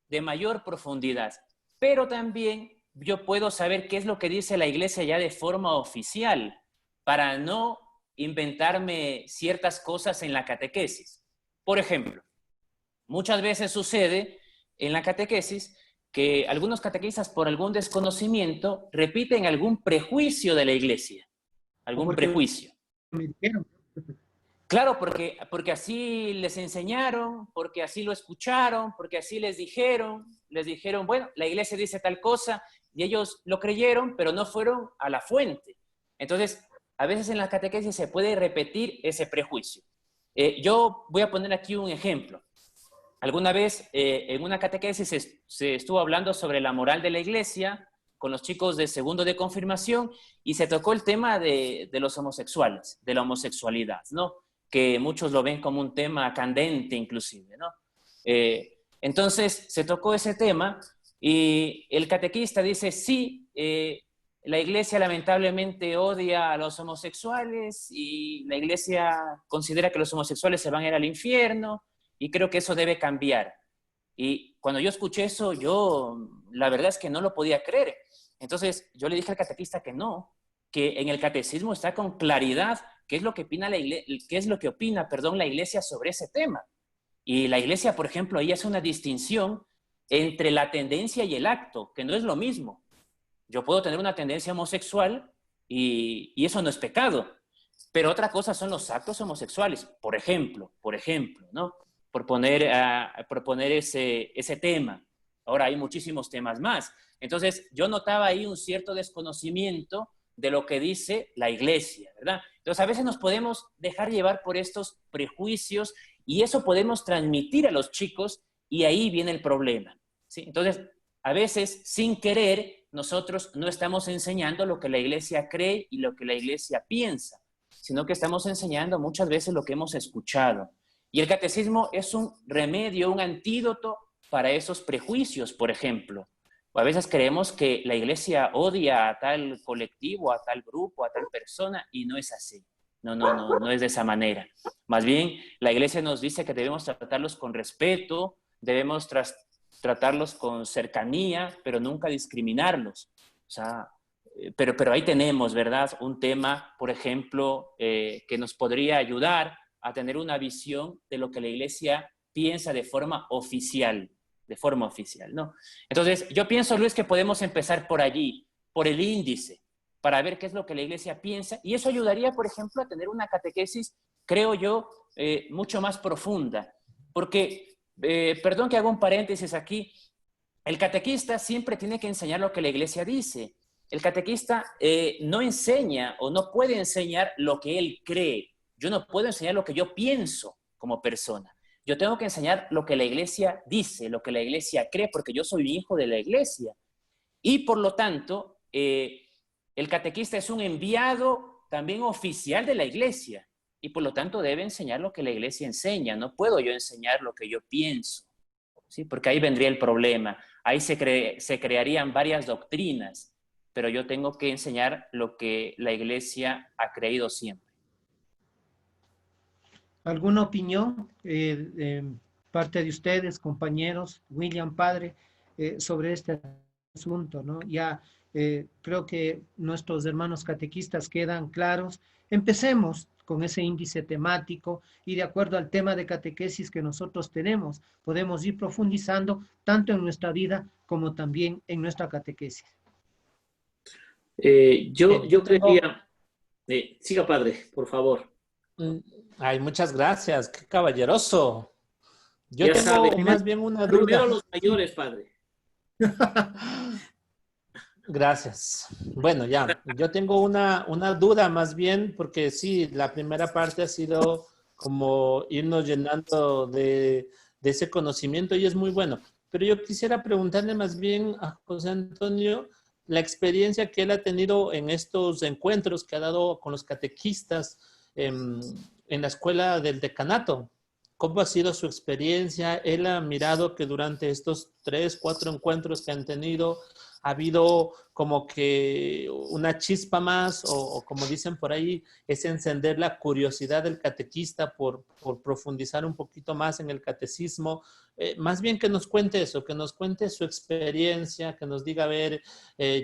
de mayor profundidad, pero también yo puedo saber qué es lo que dice la Iglesia ya de forma oficial, para no inventarme ciertas cosas en la catequesis. Por ejemplo, muchas veces sucede en la catequesis que algunos catequistas, por algún desconocimiento, repiten algún prejuicio de la iglesia. Algún prejuicio. Me dijeron. Claro, porque así les enseñaron, porque así lo escucharon, porque así les dijeron, bueno, la iglesia dice tal cosa, y ellos lo creyeron, pero no fueron a la fuente. Entonces, a veces en la catequesis se puede repetir ese prejuicio. Yo voy a poner aquí un ejemplo. Alguna vez en una catequesis se estuvo hablando sobre la moral de la iglesia con los chicos de segundo de confirmación y se tocó el tema de los homosexuales, de la homosexualidad, ¿no? Que muchos lo ven como un tema candente inclusive, ¿no? Entonces se tocó ese tema y el catequista dice, sí, la iglesia lamentablemente odia a los homosexuales y la iglesia considera que los homosexuales se van a ir al infierno y creo que eso debe cambiar. Y cuando yo escuché eso, la verdad es que no lo podía creer. Entonces yo le dije al catequista que no, que en el catecismo está con claridad qué es lo que opina la iglesia sobre ese tema. Y la iglesia, por ejemplo, ahí hace una distinción entre la tendencia y el acto, que no es lo mismo. Yo puedo tener una tendencia homosexual y eso no es pecado, pero otra cosa son los actos homosexuales, por ejemplo, ¿no? Por poner ese tema. Ahora hay muchísimos temas más. Entonces, yo notaba ahí un cierto desconocimiento de lo que dice la iglesia, ¿verdad? Entonces, a veces nos podemos dejar llevar por estos prejuicios y eso podemos transmitir a los chicos y ahí viene el problema, ¿sí? Entonces, a veces, sin querer, nosotros no estamos enseñando lo que la iglesia cree y lo que la iglesia piensa, sino que estamos enseñando muchas veces lo que hemos escuchado. Y el catecismo es un remedio, un antídoto para esos prejuicios, por ejemplo. A veces creemos que la iglesia odia a tal colectivo, a tal grupo, a tal persona, y no es así. No es de esa manera. Más bien, la iglesia nos dice que debemos tratarlos con respeto, debemos tratarlos con cercanía, pero nunca discriminarlos. O sea, pero ahí tenemos, ¿verdad? Un tema, por ejemplo, que nos podría ayudar a tener una visión de lo que la iglesia piensa de forma oficial, ¿no? Entonces, yo pienso, Luis, que podemos empezar por allí, por el índice, para ver qué es lo que la iglesia piensa, y eso ayudaría, por ejemplo, a tener una catequesis, creo yo, mucho más profunda, porque, perdón que haga un paréntesis aquí, el catequista siempre tiene que enseñar lo que la iglesia dice. El catequista no enseña o no puede enseñar lo que él cree. Yo no puedo enseñar lo que yo pienso como persona. Yo tengo que enseñar lo que la iglesia dice, lo que la iglesia cree, porque yo soy hijo de la iglesia. Y por lo tanto, el catequista es un enviado también oficial de la iglesia. Y por lo tanto debe enseñar lo que la iglesia enseña. No puedo yo enseñar lo que yo pienso, ¿sí? Porque ahí vendría el problema. Ahí se crearían varias doctrinas. Pero yo tengo que enseñar lo que la iglesia ha creído siempre. ¿Alguna opinión parte de ustedes, compañeros, William, padre, sobre este asunto, ¿no? Ya creo que nuestros hermanos catequistas quedan claros. Empecemos con ese índice temático y de acuerdo al tema de catequesis que nosotros tenemos, podemos ir profundizando tanto en nuestra vida como también en nuestra catequesis. Yo creería... siga, padre, por favor. Ay, muchas gracias, qué caballeroso. Yo Ya tengo sabe, más bien una primero duda. los mayores, padre. Gracias. Bueno, ya, yo tengo una duda más bien, porque sí, la primera parte ha sido como irnos llenando de ese conocimiento y es muy bueno. Pero yo quisiera preguntarle más bien a José Antonio la experiencia que él ha tenido en estos encuentros que ha dado con los catequistas en la escuela del decanato. ¿Cómo ha sido su experiencia? Él ha mirado que durante estos 3, 4 encuentros que han tenido ha habido como que una chispa más o como dicen por ahí, es encender la curiosidad del catequista por profundizar un poquito más en el catecismo. Más bien que nos cuente eso, que nos cuente su experiencia, que nos diga, a ver,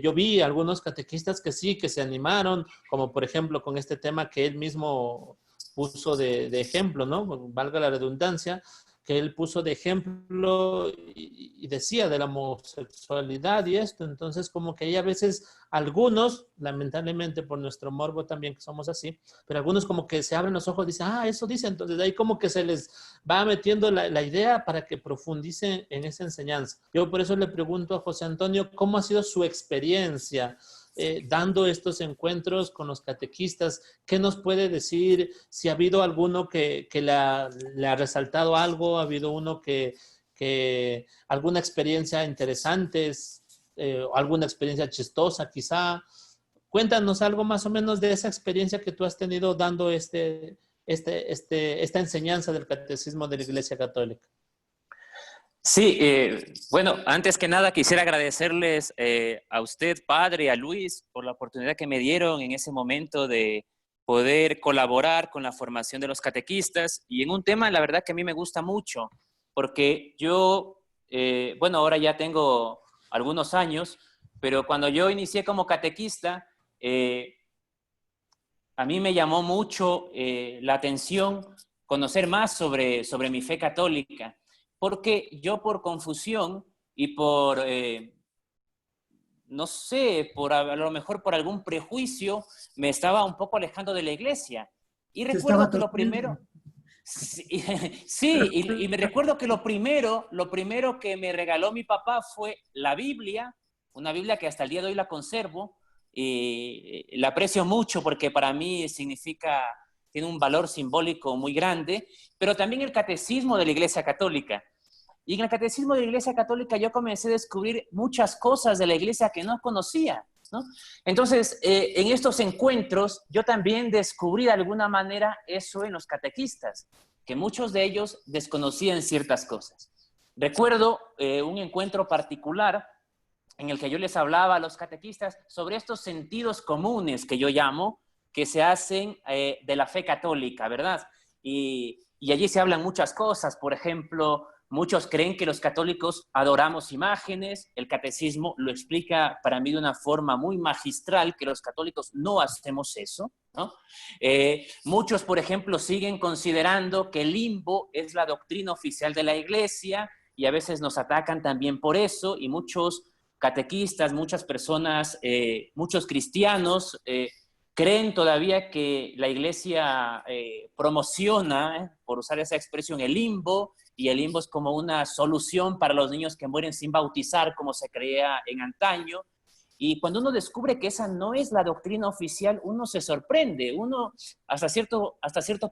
yo vi algunos catequistas que sí, que se animaron, como por ejemplo con este tema que él mismo puso de ejemplo, ¿no? Valga la redundancia, que él puso de ejemplo y decía de la homosexualidad y esto. Entonces, como que hay a veces algunos, lamentablemente por nuestro morbo también que somos así, pero algunos como que se abren los ojos y dicen, ah, eso dice, entonces de ahí como que se les va metiendo la idea para que profundicen en esa enseñanza. Yo por eso le pregunto a José Antonio, ¿cómo ha sido su experiencia dando estos encuentros con los catequistas? ¿Qué nos puede decir? Si ha habido alguno que le ha resaltado algo, ha habido uno que alguna experiencia interesante, alguna experiencia chistosa quizá. Cuéntanos algo más o menos de esa experiencia que tú has tenido dando esta enseñanza del catecismo de la Iglesia Católica. Sí, bueno, antes que nada quisiera agradecerles a usted, padre, a Luis, por la oportunidad que me dieron en ese momento de poder colaborar con la formación de los catequistas y en un tema, la verdad, que a mí me gusta mucho, porque yo, bueno, ahora ya tengo algunos años, pero cuando yo inicié como catequista, a mí me llamó mucho la atención conocer más sobre mi fe católica. Porque yo por confusión y por, no sé, a lo mejor por algún prejuicio, me estaba un poco alejando de la iglesia. Y recuerdo que lo primero... Sí, sí, y me recuerdo que lo primero que me regaló mi papá fue la Biblia, una Biblia que hasta el día de hoy la conservo, y la aprecio mucho porque para mí tiene un valor simbólico muy grande, pero también el catecismo de la Iglesia Católica. Y en el catecismo de la Iglesia Católica yo comencé a descubrir muchas cosas de la Iglesia que no conocía, ¿no? Entonces, en estos encuentros yo también descubrí de alguna manera eso en los catequistas, que muchos de ellos desconocían ciertas cosas. Recuerdo un encuentro particular en el que yo les hablaba a los catequistas sobre estos sentidos comunes que yo llamo, que se hacen de la fe católica, ¿verdad? Y allí se hablan muchas cosas. Por ejemplo, muchos creen que los católicos adoramos imágenes. El catecismo lo explica para mí de una forma muy magistral, que los católicos no hacemos eso, ¿no? Muchos, por ejemplo, siguen considerando que el limbo es la doctrina oficial de la Iglesia y a veces nos atacan también por eso, y muchos catequistas, muchas personas, muchos cristianos creen todavía que la Iglesia promociona, por usar esa expresión, el limbo, y el limbo es como una solución para los niños que mueren sin bautizar, como se creía en antaño. Y cuando uno descubre que esa no es la doctrina oficial, uno se sorprende, uno hasta cierto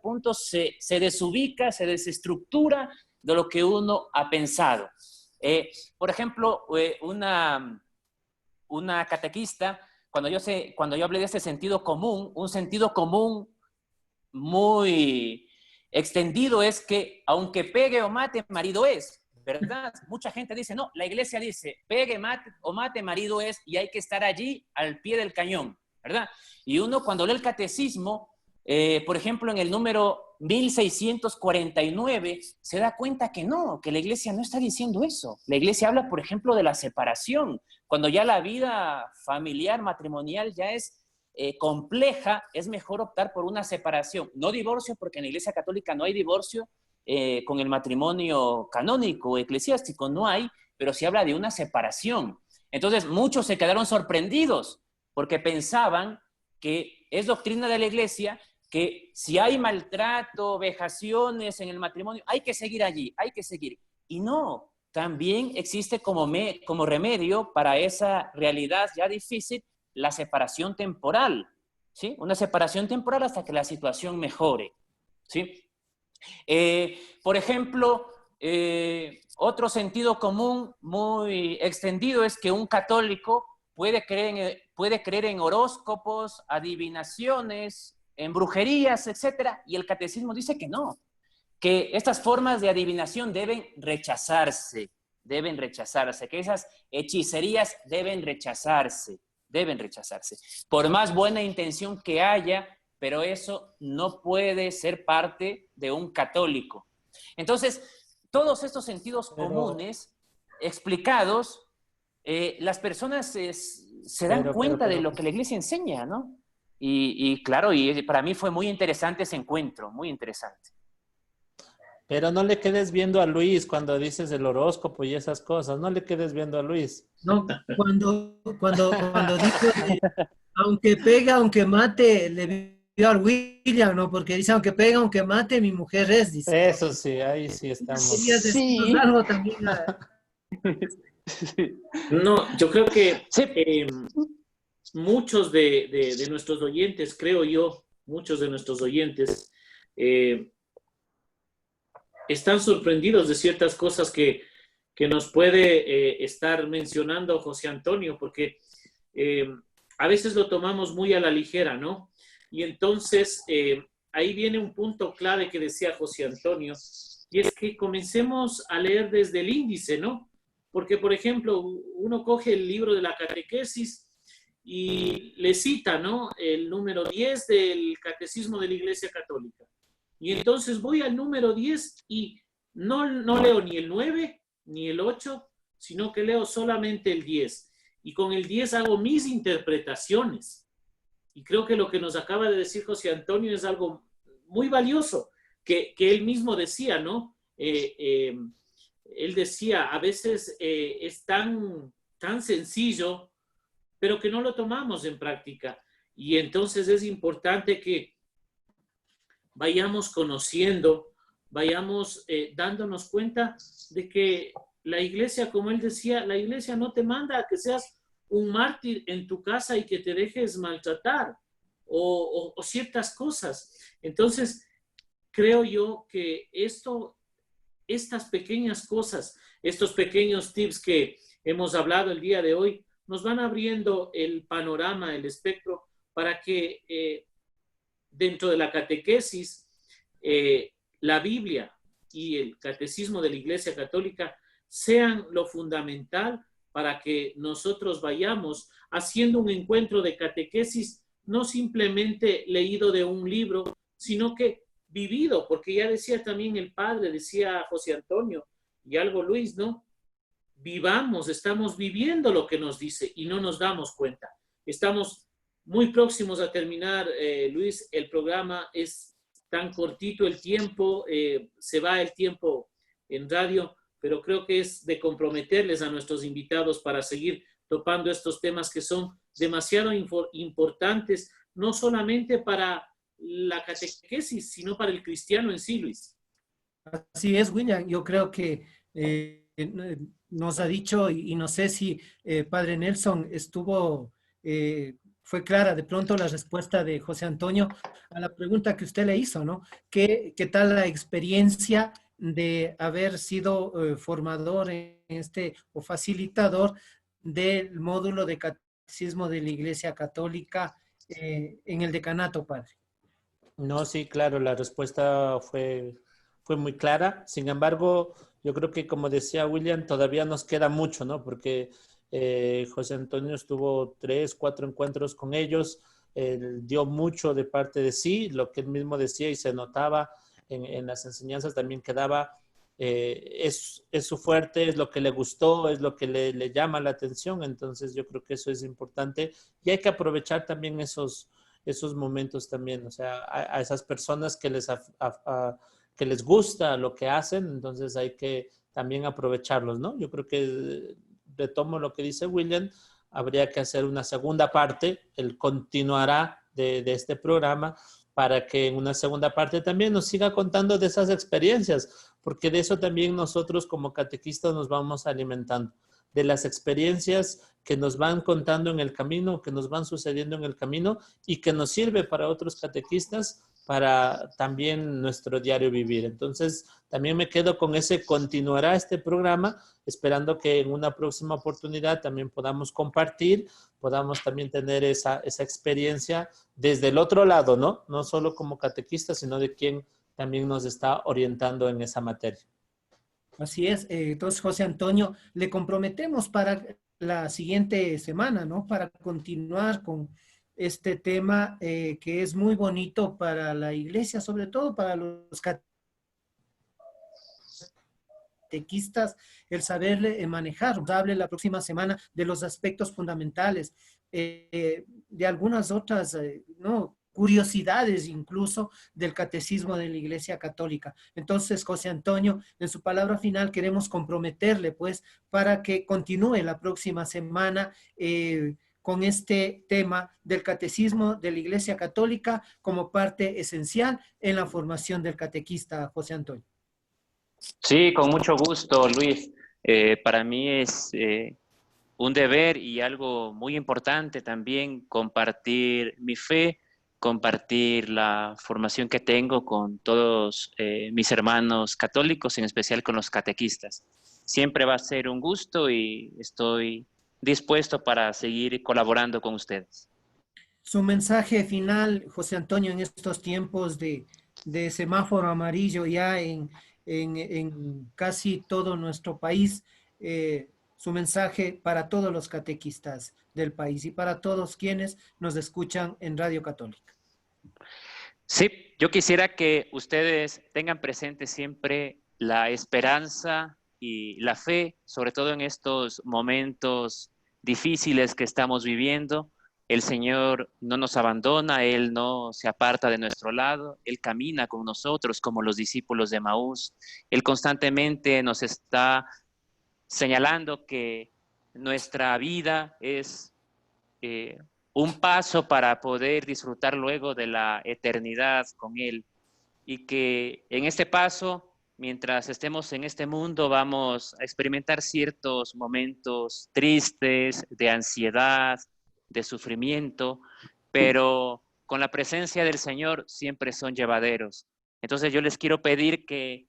punto se desubica, se desestructura de lo que uno ha pensado. Por ejemplo, una catequista, cuando yo hablé de este sentido común, un sentido común muy extendido es que aunque pegue o mate, marido es, ¿verdad? Mucha gente dice, no, la Iglesia dice, pegue o mate, marido es, y hay que estar allí al pie del cañón, ¿verdad? Y uno cuando lee el catecismo, por ejemplo, en el número 1649, se da cuenta que no, que la Iglesia no está diciendo eso. La Iglesia habla, por ejemplo, de la separación. Cuando ya la vida familiar, matrimonial ya es compleja, es mejor optar por una separación. No divorcio, porque en la Iglesia Católica no hay divorcio con el matrimonio canónico o eclesiástico, no hay, pero se habla de una separación. Entonces, muchos se quedaron sorprendidos porque pensaban que es doctrina de la Iglesia que si hay maltrato, vejaciones en el matrimonio, hay que seguir allí, hay que seguir. Y no, también existe como remedio para esa realidad ya difícil, la separación temporal, ¿sí? Una separación temporal hasta que la situación mejore, ¿sí? Por ejemplo, otro sentido común muy extendido es que un católico puede creer en horóscopos, adivinaciones, en brujerías, etcétera, y el catecismo dice que no, que estas formas de adivinación deben rechazarse, deben rechazarse, que esas hechicerías deben rechazarse. Por más buena intención que haya, pero eso no puede ser parte de un católico. Entonces, todos estos sentidos comunes explicados, las personas se dan cuenta de lo que la iglesia enseña, ¿no? Y claro, y para mí fue muy interesante ese encuentro, muy interesante. Pero no le quedes viendo a Luis cuando dices el horóscopo y esas cosas. No le quedes viendo a Luis. No, cuando dijo, aunque pega, aunque mate, le vio al William, ¿no? Porque dice, aunque pega, aunque mate, mi mujer es, dice. Eso sí, ahí sí estamos. Querías decirnos Sí. algo también. No, yo creo que muchos de nuestros oyentes, creo yo, muchos de nuestros oyentes están sorprendidos de ciertas cosas que nos puede estar mencionando José Antonio, porque a veces lo tomamos muy a la ligera, ¿no? Y entonces ahí viene un punto clave que decía José Antonio, y es que comencemos a leer desde el índice, ¿no? Porque, por ejemplo, uno coge el libro de la catequesis y le cita, ¿no? El número 10 del Catecismo de la Iglesia Católica. Y entonces voy al número 10 y no leo ni el 9 ni el 8, sino que leo solamente el 10. Y con el 10 hago mis interpretaciones. Y creo que lo que nos acaba de decir José Antonio es algo muy valioso, que él mismo decía, ¿no? Él decía, a veces es tan sencillo, pero que no lo tomamos en práctica. Y entonces es importante que vayamos conociendo, vayamos dándonos cuenta de que la iglesia, como él decía, la iglesia no te manda a que seas un mártir en tu casa y que te dejes maltratar o ciertas cosas. Entonces, creo yo que estas pequeñas cosas, estos pequeños tips que hemos hablado el día de hoy, nos van abriendo el panorama, el espectro, para que dentro de la catequesis, la Biblia y el catecismo de la Iglesia Católica sean lo fundamental para que nosotros vayamos haciendo un encuentro de catequesis, no simplemente leído de un libro, sino que vivido, porque ya decía también el padre, decía José Antonio y algo Luis, ¿no? Vivamos, estamos viviendo lo que nos dice y no nos damos cuenta. Estamos muy próximos a terminar, Luis, el programa es tan cortito el tiempo, se va el tiempo en radio, pero creo que es de comprometerles a nuestros invitados para seguir topando estos temas que son demasiado importantes, no solamente para la catequesis, sino para el cristiano en sí, Luis. Así es, William. Yo creo que nos ha dicho, y no sé si Padre Nelson fue clara de pronto la respuesta de José Antonio a la pregunta que usted le hizo, ¿no? ¿Qué tal la experiencia de haber sido formador o facilitador del módulo de catecismo de la Iglesia Católica en el decanato, padre? No, sí, claro, la respuesta fue muy clara. Sin embargo, yo creo que, como decía William, todavía nos queda mucho, ¿no? Porque José Antonio estuvo 3, 4 encuentros con ellos, él dio mucho de parte de sí, lo que él mismo decía y se notaba en las enseñanzas también quedaba, es su fuerte, es lo que le gustó, es lo que le llama la atención. Entonces yo creo que eso es importante y hay que aprovechar también esos momentos también, o sea, a esas personas que les gusta lo que hacen, entonces hay que también aprovecharlos, ¿no? Yo creo que retomo lo que dice William, habría que hacer una segunda parte, él continuará de este programa para que en una segunda parte también nos siga contando de esas experiencias, porque de eso también nosotros como catequistas nos vamos alimentando, de las experiencias que nos van contando en el camino, que nos van sucediendo en el camino y que nos sirve para otros catequistas, para también nuestro diario vivir. Entonces, también me quedo con continuará este programa, esperando que en una próxima oportunidad también podamos compartir, podamos también tener esa experiencia desde el otro lado, ¿no? No solo como catequistas, sino de quien también nos está orientando en esa materia. Así es. Entonces, José Antonio, le comprometemos para la siguiente semana, ¿no? Para continuar con este tema que es muy bonito para la iglesia, sobre todo para los catequistas, el saber manejar. Hable la próxima semana de los aspectos fundamentales, de algunas otras, ¿no? Curiosidades incluso del catecismo de la Iglesia Católica. Entonces, José Antonio, en su palabra final queremos comprometerle, pues, para que continúe la próxima semana con este tema del catecismo de la Iglesia Católica como parte esencial en la formación del catequista, José Antonio. Sí, con mucho gusto, Luis. Para mí es un deber y algo muy importante también compartir mi fe, compartir la formación que tengo con todos mis hermanos católicos, en especial con los catequistas. Siempre va a ser un gusto y estoy dispuesto para seguir colaborando con ustedes. Su mensaje final, José Antonio, en estos tiempos de semáforo amarillo ya en casi todo nuestro país, su mensaje para todos los catequistas del país y para todos quienes nos escuchan en Radio Católica. Sí, yo quisiera que ustedes tengan presente siempre la esperanza y la fe, sobre todo en estos momentos difíciles que estamos viviendo. El Señor no nos abandona, Él no se aparta de nuestro lado, Él camina con nosotros como los discípulos de Maús. Él constantemente nos está señalando que nuestra vida es un paso para poder disfrutar luego de la eternidad con Él. Y que en este paso, mientras estemos en este mundo, vamos a experimentar ciertos momentos tristes, de ansiedad, de sufrimiento, pero con la presencia del Señor siempre son llevaderos. Entonces yo les quiero pedir que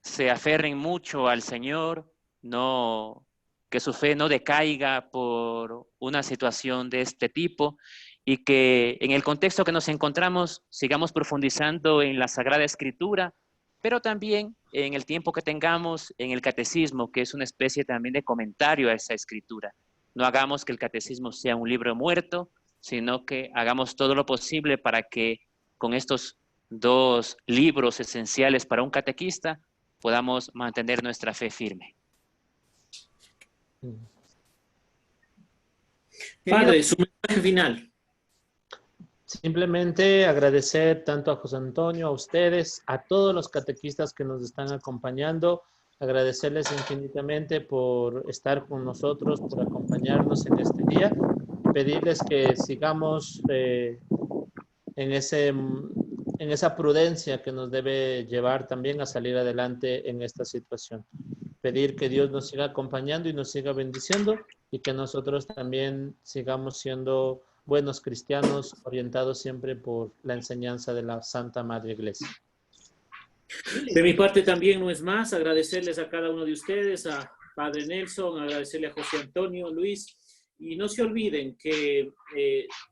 se aferren mucho al Señor, no, que su fe no decaiga por una situación de este tipo y que en el contexto que nos encontramos sigamos profundizando en la Sagrada Escritura, pero también en el tiempo que tengamos en el catecismo, que es una especie también de comentario a esa escritura. No hagamos que el catecismo sea un libro muerto, sino que hagamos todo lo posible para que con estos dos libros esenciales para un catequista podamos mantener nuestra fe firme. Padre, su mensaje final. Simplemente agradecer tanto a José Antonio, a ustedes, a todos los catequistas que nos están acompañando, agradecerles infinitamente por estar con nosotros, por acompañarnos en este día, pedirles que sigamos en esa prudencia que nos debe llevar también a salir adelante en esta situación. Pedir que Dios nos siga acompañando y nos siga bendiciendo y que nosotros también sigamos siendo buenos cristianos orientados siempre por la enseñanza de la Santa Madre Iglesia. De mi parte también no es más, agradecerles a cada uno de ustedes, a Padre Nelson, agradecerle a José Antonio, Luis, y no se olviden que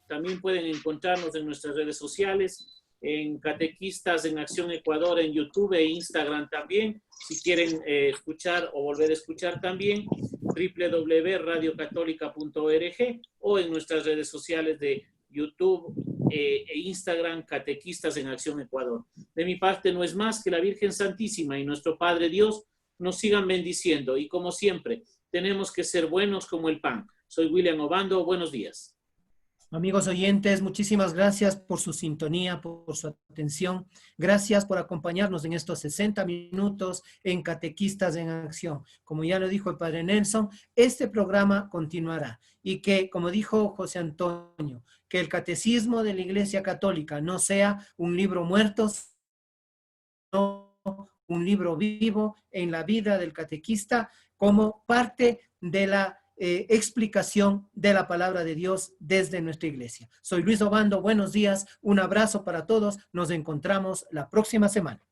también pueden encontrarnos en nuestras redes sociales, en Catequistas en Acción Ecuador, en YouTube e Instagram también, si quieren escuchar o volver a escuchar también, www.radiocatólica.org o en nuestras redes sociales de YouTube e Instagram, Catequistas en Acción Ecuador. De mi parte no es más, que la Virgen Santísima y nuestro Padre Dios nos sigan bendiciendo y como siempre, tenemos que ser buenos como el pan. Soy William Obando, buenos días. Amigos oyentes, muchísimas gracias por su sintonía, por su atención. Gracias por acompañarnos en estos 60 minutos en Catequistas en Acción. Como ya lo dijo el Padre Nelson, este programa continuará y que, como dijo José Antonio, que el catecismo de la Iglesia Católica no sea un libro muerto, sino un libro vivo en la vida del catequista como parte de la explicación de la palabra de Dios desde nuestra iglesia. Soy Luis Obando, buenos días, un abrazo para todos, nos encontramos la próxima semana.